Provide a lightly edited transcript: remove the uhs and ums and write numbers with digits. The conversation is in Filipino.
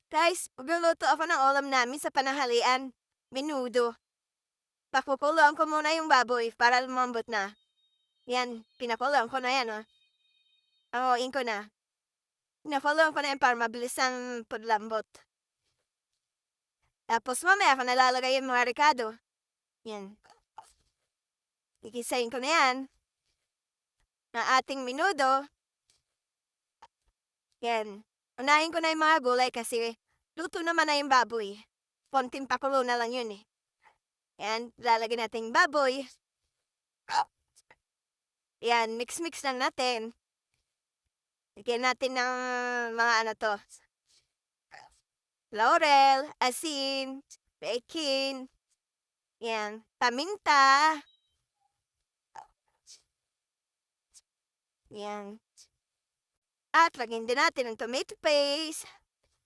Guys, magluluto ako ng ulam namin sa pananghalian. Menudo. Pakukuluan ko muna yung baboy para lumambot na. Yan, pinakuluan ko na yan, oh. Hanguin ko na. Pinakuluan ko na yan para mabilis ang paglambot. Tapos mamaya ako nalalagay yung mga ricado. Yan. Ikisayin ko na yan. Na ating menudo. Yan. Unahin ko na yung mga gulay kasi luto naman na yung baboy. Konting pakulo na lang yun eh. Yan, lalagyan natin yung baboy. Yan, mix-mix lang natin. Lagyan natin ng mga ano to. Laurel, asin, bacon. Yan, paminta. Yan. At lagyan din natin ng tomato paste.